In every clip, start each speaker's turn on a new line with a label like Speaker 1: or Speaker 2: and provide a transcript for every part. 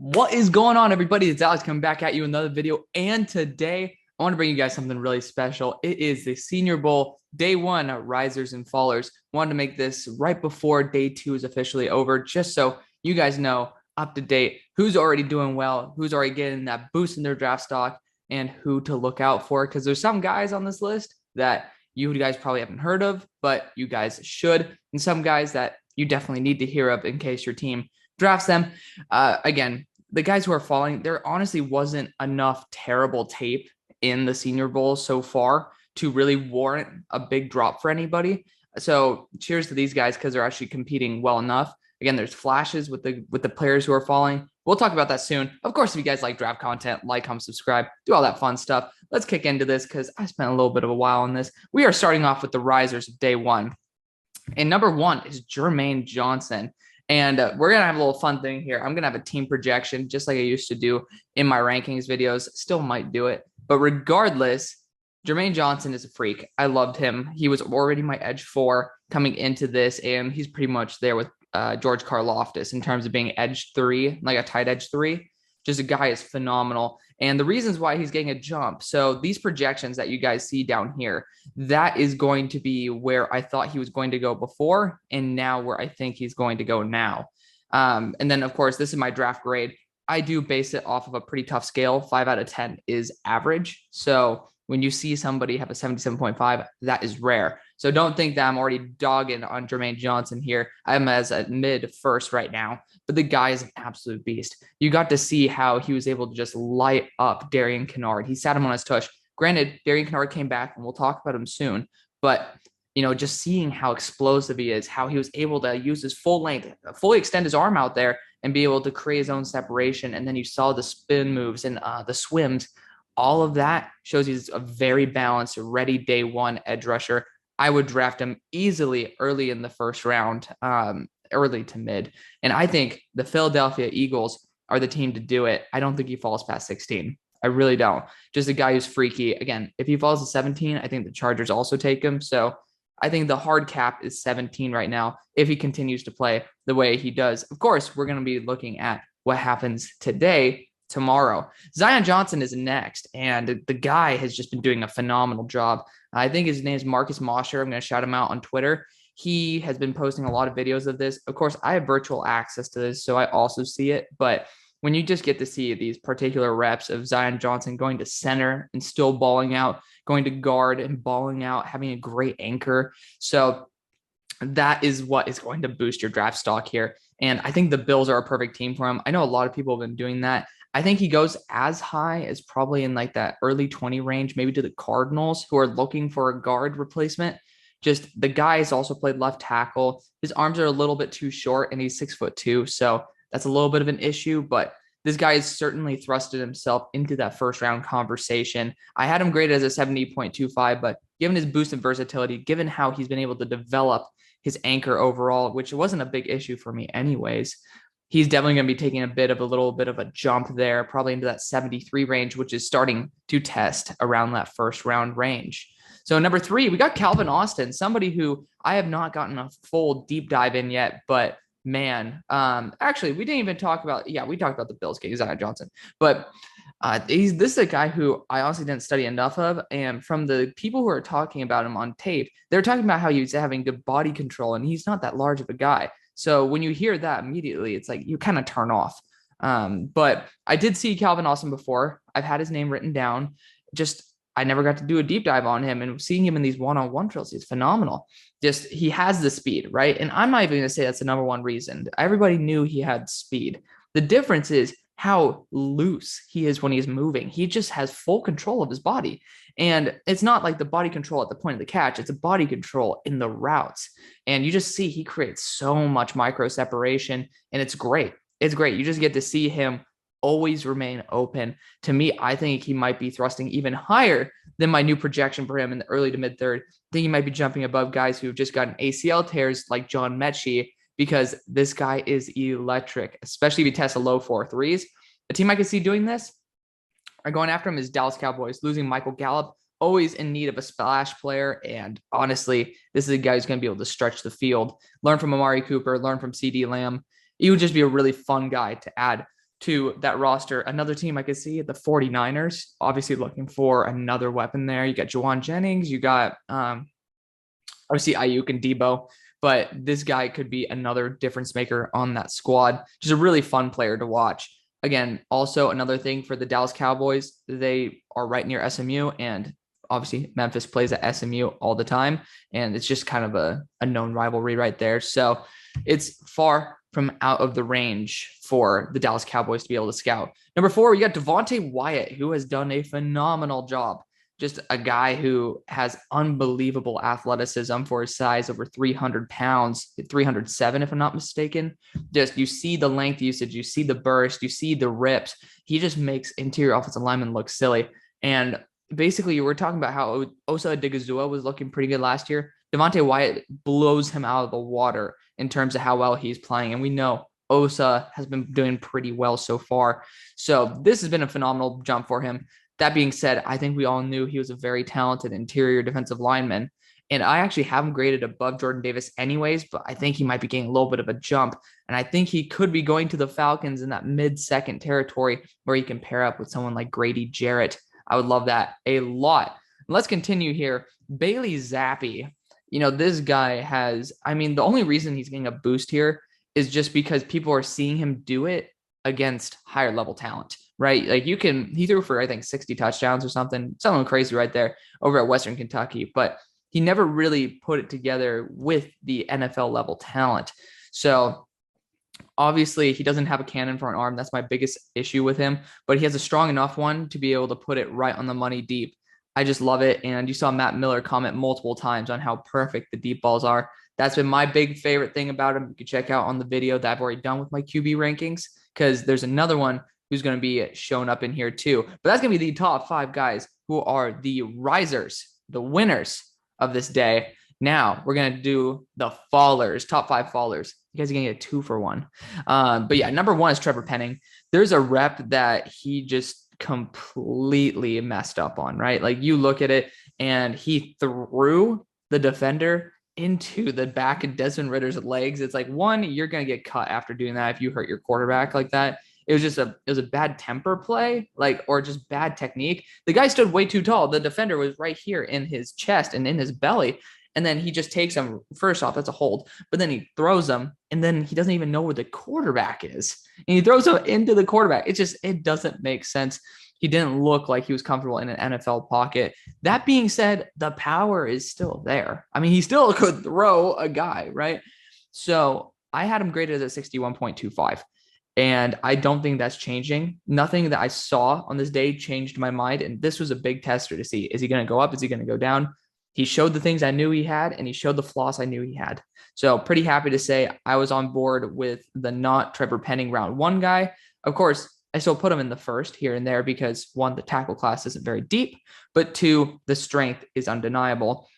Speaker 1: What is going on, everybody? It's Alex coming back at you with another video. And today, I want to bring you guys something really special. It is the Senior Bowl Day 1 Risers and Fallers. Wanted to make this right before Day 2 is officially over, just so you guys know up to date who's already doing well, who's already getting that boost in their draft stock, and who to look out for. Because there's some guys on this list that you guys probably haven't heard of, but you guys should. And some guys that you definitely need to hear of in case your team drafts them. Again, the guys who are falling, there honestly wasn't enough terrible tape in the Senior Bowl so far to really warrant a big drop for anybody. So cheers to these guys because they're actually competing well enough. Again, there's flashes with the players who are falling. We'll talk about that soon. Of course, if you guys like draft content, like, comment, subscribe, do all that fun stuff. Let's kick into this because I spent a little bit of a while on this. We are starting off with the risers of Day 1. And number 1 is Jermaine Johnson. And we're going to have a little fun thing here. I'm going to have a team projection, just like I used to do in my rankings videos. Still might do it. But regardless, Jermaine Johnson is a freak. I loved him. He was already my edge 4 coming into this, and he's pretty much there with George Karlaftis in terms of being edge 3, like a tight edge 3. Just a guy is phenomenal. And the reasons why he's getting a jump. So these projections that you guys see down here, that is going to be where I thought he was going to go before, and now where I think he's going to go now. And then, of course, this is my draft grade. I do base it off of a pretty tough scale. 5 out of 10 is average. So when you see somebody have a 77.5, that is rare. So don't think that I'm already dogging on Jermaine Johnson here. I'm as a mid first right now, but the guy is an absolute beast. You got to see how he was able to just light up Darian Kinnard. He sat him on his tush. Granted, Darian Kinnard came back, and we'll talk about him soon, but just seeing how explosive he is, how he was able to use his full length, fully extend his arm out there and be able to create his own separation. And then you saw the spin moves and the swims. All of that shows he's a very balanced, ready Day 1 edge rusher. I would draft him easily early in the first round, early to mid. And I think the Philadelphia Eagles are the team to do it. I don't think he falls past 16. I really don't. Just a guy who's freaky. Again, if he falls to 17, I think the Chargers also take him. So I think the hard cap is 17 right now if he continues to play the way he does. Of course, we're going to be looking at what happens tomorrow. Zion Johnson is next, and the guy has just been doing a phenomenal job. I think his name is Marcus Mosher. I'm going to shout him out on Twitter. He has been posting a lot of videos of this. Of course, I have virtual access to this, so I also see it. But when you just get to see these particular reps of Zion Johnson going to center and still balling out, going to guard and balling out, having a great anchor. So that is what is going to boost your draft stock here. And I think the Bills are a perfect team for him. I know a lot of people have been doing that. I think he goes as high as probably in like that early 20 range, maybe to the Cardinals, who are looking for a guard replacement. Just the guy has also played left tackle. His arms are a little bit too short, and he's 6'2". So that's a little bit of an issue, but this guy has certainly thrusted himself into that first round conversation. I had him graded as a 70.25, but given his boost and versatility, given how he's been able to develop his anchor overall, which wasn't a big issue for me anyways, he's definitely going to be taking a little bit of a jump there, probably into that 73 range, which is starting to test around that first round range. So number 3, we got Calvin Austin, somebody who I have not gotten a full deep dive in yet, but man, actually we didn't even talk about, we talked about the Bills getting Zion Johnson, but this is a guy who I honestly didn't study enough of. And from the people who are talking about him on tape, they're talking about how he's having good body control, and he's not that large of a guy. So when you hear that immediately, it's like you kind of turn off. But I did see Calvin Austin before. I've had his name written down. Just I never got to do a deep dive on him, and seeing him in these one-on-one drills is phenomenal. Just he has the speed, right? And I'm not even going to say that's the number one reason. Everybody knew he had speed. The difference is how loose he is when he's moving. He just has full control of his body. And it's not like the body control at the point of the catch. It's a body control in the routes. And you just see he creates so much micro separation, and it's great. It's great. You just get to see him always remain open. To me, I think he might be thrusting even higher than my new projection for him in the early to mid third. I think he might be jumping above guys who've just gotten ACL tears like John Mechie, because this guy is electric, especially if he tests a low 4.3s. The team I can see doing this are going after him is Dallas Cowboys, losing Michael Gallup, always in need of a splash player. And honestly, this is a guy who's going to be able to stretch the field, learn from Amari Cooper, learn from CD Lamb. He would just be a really fun guy to add to that roster. Another team I could see, the 49ers, obviously looking for another weapon there. You got Juwan Jennings, you got obviously Ayuk and Debo, but this guy could be another difference maker on that squad. Just a really fun player to watch. Again, also another thing for the Dallas Cowboys, they are right near SMU, and obviously Memphis plays at SMU all the time, and it's just kind of a known rivalry right there. So it's far from out of the range for the Dallas Cowboys to be able to scout. Number 4, you got Devonte Wyatt, who has done a phenomenal job. Just a guy who has unbelievable athleticism for his size, over 300 pounds, 307, if I'm not mistaken. Just you see the length usage, you see the burst, you see the rips. He just makes interior offensive linemen look silly. And basically, you were talking about how Osa Odigizua was looking pretty good last year. Devonte Wyatt blows him out of the water in terms of how well he's playing. And we know Osa has been doing pretty well so far. So this has been a phenomenal jump for him. That being said, I think we all knew he was a very talented interior defensive lineman. And I actually have him graded above Jordan Davis anyways, but I think he might be getting a little bit of a jump. And I think he could be going to the Falcons in that mid-second territory where he can pair up with someone like Grady Jarrett. I would love that a lot. Let's continue here. Bailey Zappi. This guy has, the only reason he's getting a boost here is just because people are seeing him do it against higher level talent, right? Like he threw for, I think, 60 touchdowns or something crazy right there over at Western Kentucky, but he never really put it together with the NFL level talent. So obviously he doesn't have a cannon for an arm. That's my biggest issue with him, but he has a strong enough one to be able to put it right on the money deep. I just love it. And you saw Matt Miller comment multiple times on how perfect the deep balls are. That's been my big favorite thing about him. You can check out on the video that I've already done with my QB rankings, because there's another one who's going to be showing up in here too. But that's going to be the top 5 guys who are the risers, the winners of this day. Now we're going to do the fallers, top 5 fallers. You guys are going to get 2 for 1. But yeah, number 1 is Trevor Penning. There's a rep that he just completely messed up on, right? Like you look at it and he threw the defender into the back of Desmond Ridder's legs. It's like, one, you're going to get cut after doing that if you hurt your quarterback like that. It was a bad temper play, or just bad technique. The guy stood way too tall. The defender was right here in his chest and in his belly. And then he just takes him. First off, that's a hold. But then he throws him, and then he doesn't even know where the quarterback is. And he throws him into the quarterback. It doesn't make sense. He didn't look like he was comfortable in an NFL pocket. That being said, the power is still there. He still could throw a guy, right? So I had him graded at 61.25. And I don't think that's changing. Nothing that I saw on this day changed my mind. And this was a big tester to see, is he going to go up? Is he going to go down? He showed the things I knew he had, and he showed the flaws I knew he had. So pretty happy to say I was on board with the not Trevor Penning round 1 guy. Of course, I still put him in the first here and there because 1, the tackle class isn't very deep, but 2, the strength is undeniable.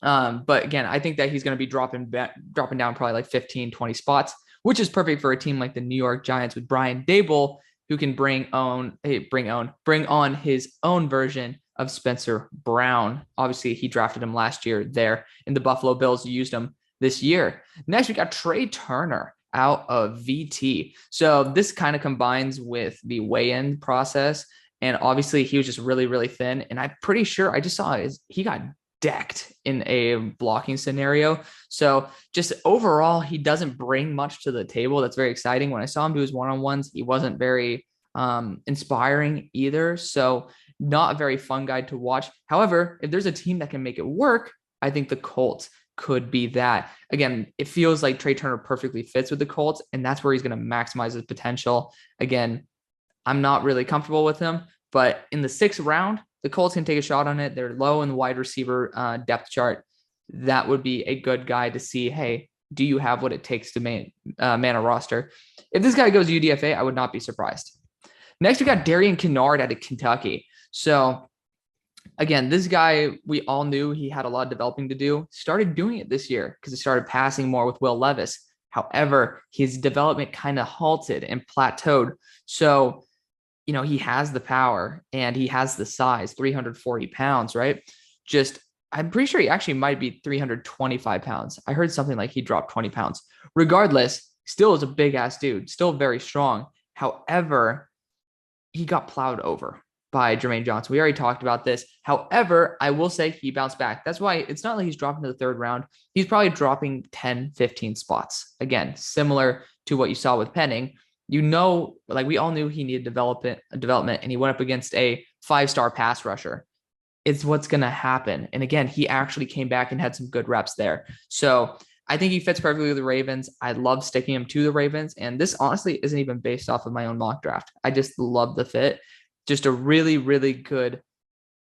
Speaker 1: But again, I think that he's going to be dropping down probably like 15, 20 spots, which is perfect for a team like the New York Giants with Brian Daboll, who can bring on his own version of Spencer Brown. Obviously, he drafted him last year there, and the Buffalo Bills used him this year. Next, we got Trey Turner out of VT. So this kind of combines with the weigh-in process, and obviously he was just really, really thin. And I'm pretty sure I just saw he got decked in a blocking scenario. So just overall, he doesn't bring much to the table. That's very exciting. When I saw him do his one-on-ones, he wasn't very inspiring either. So not a very fun guy to watch. However, if there's a team that can make it work, I think the Colts could be that. Again, it feels like Trey Turner perfectly fits with the Colts, and that's where he's going to maximize his potential. Again, I'm not really comfortable with him, but in the 6th round, the Colts can take a shot on it. They're low in the wide receiver depth chart. That would be a good guy to see, hey, do you have what it takes to man a roster? If this guy goes UDFA, I would not be surprised. Next, we got Darian Kinnard out of Kentucky. So again, this guy, we all knew he had a lot of developing to do. Started doing it this year because he started passing more with Will Levis. However, his development kind of halted and plateaued. So, he has the power and he has the size, 340 pounds, right? I'm pretty sure he actually might be 325 pounds. I heard something like he dropped 20 pounds. Regardless, still is a big ass dude, still very strong. However, he got plowed over by Jermaine Johnson. We already talked about this. However, I will say he bounced back. That's why it's not like he's dropping to the third round. He's probably dropping 10, 15 spots. Again, similar to what you saw with Penning. Like we all knew he needed development, and he went up against a 5-star pass rusher. It's what's going to happen. And again, he actually came back and had some good reps there. So I think he fits perfectly with the Ravens. I love sticking him to the Ravens. And this honestly isn't even based off of my own mock draft. I just love the fit. Just a really, really good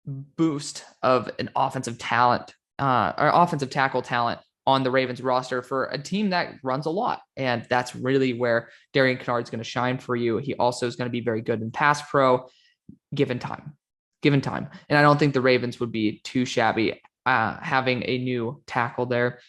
Speaker 1: boost of an offensive talent or offensive tackle talent on the Ravens roster for a team that runs a lot. And that's really where Darian Kinnard is going to shine for you. He also is going to be very good in pass pro given time. And I don't think the Ravens would be too shabby having a new tackle there.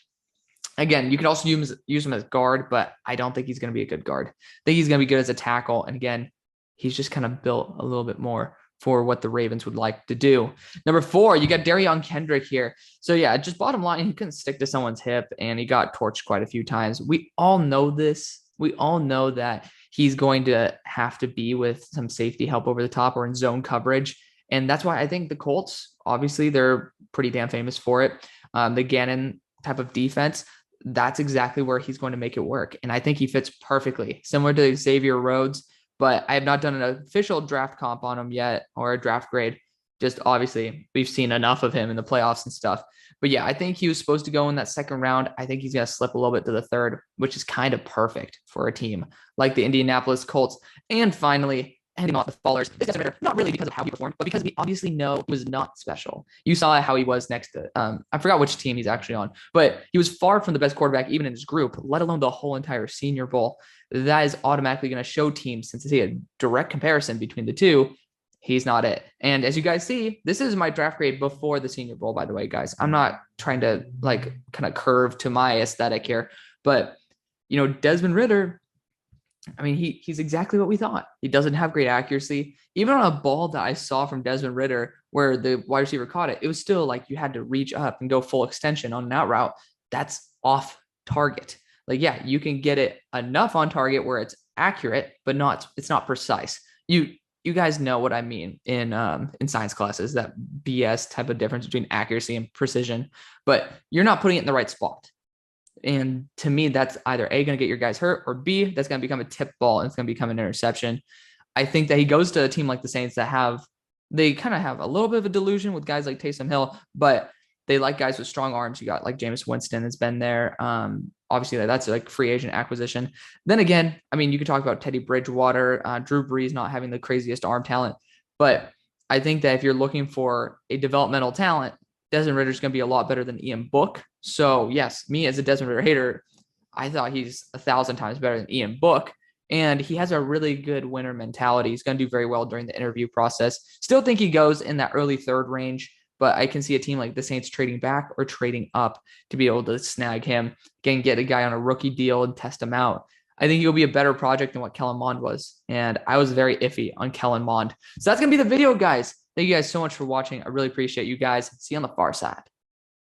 Speaker 1: Again, you could also use him as guard, but I don't think he's going to be a good guard. I think he's going to be good as a tackle. And again, he's just kind of built a little bit more for what the Ravens would like to do. Number 4, you got Derion Kendrick here. So yeah, just bottom line, he couldn't stick to someone's hip and he got torched quite a few times. We all know this. We all know that he's going to have to be with some safety help over the top or in zone coverage. And that's why I think the Colts, obviously, they're pretty damn famous for it. The Gannon type of defense, that's exactly where he's going to make it work. And I think he fits perfectly, similar to Xavier Rhodes, but I have not done an official draft comp on him yet or a draft grade. Just obviously, we've seen enough of him in the playoffs and stuff. But yeah, I think he was supposed to go in that second round. I think he's going to slip a little bit to the third, which is kind of perfect for a team like the Indianapolis Colts. And finally, ending off the fallers, this Desmond Ridder, not really because of how he performed, but because we obviously know he was not special. You saw how he was next to, I forgot which team he's actually on, but he was far from the best quarterback, even in his group, let alone the whole entire Senior Bowl. That is automatically going to show teams, since it's a direct comparison between the two, he's not it. And as you guys see, this is my draft grade before the Senior Bowl, by the way, guys. I'm not trying to like kind of curve to my aesthetic here, but Desmond Ridder, I mean, he's exactly what we thought. He doesn't have great accuracy. Even on a ball that I saw from Desmond Ridder where the wide receiver caught it, it was still like you had to reach up and go full extension on an out route. That's off target. Like, yeah, you can get it enough on target where it's accurate, but it's not precise. You guys know what I mean in science classes, that BS type of difference between accuracy and precision, but you're not putting it in the right spot. And to me, that's either A, going to get your guys hurt, or B, that's going to become a tip ball and it's going to become an interception. I think that he goes to a team like the Saints that they kind of have a little bit of a delusion with guys like Taysom Hill, but they like guys with strong arms. You got like Jameis Winston has been there. Obviously, that's like free agent acquisition. Then again, I mean, you could talk about Teddy Bridgewater, Drew Brees not having the craziest arm talent. But I think that if you're looking for a developmental talent, Desmond Ridder is going to be a lot better than Ian Book. So yes, me as a Desmond Ridder hater, I thought he's 1,000 times better than Ian Book. And he has a really good winner mentality. He's going to do very well during the interview process. Still think he goes in that early third range, but I can see a team like the Saints trading back or trading up to be able to snag him, get a guy on a rookie deal and test him out. I think he'll be a better project than what Kellen Mond was. And I was very iffy on Kellen Mond. So that's going to be the video, guys. Thank you guys so much for watching. I really appreciate you guys. See you on the far side.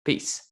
Speaker 1: Peace.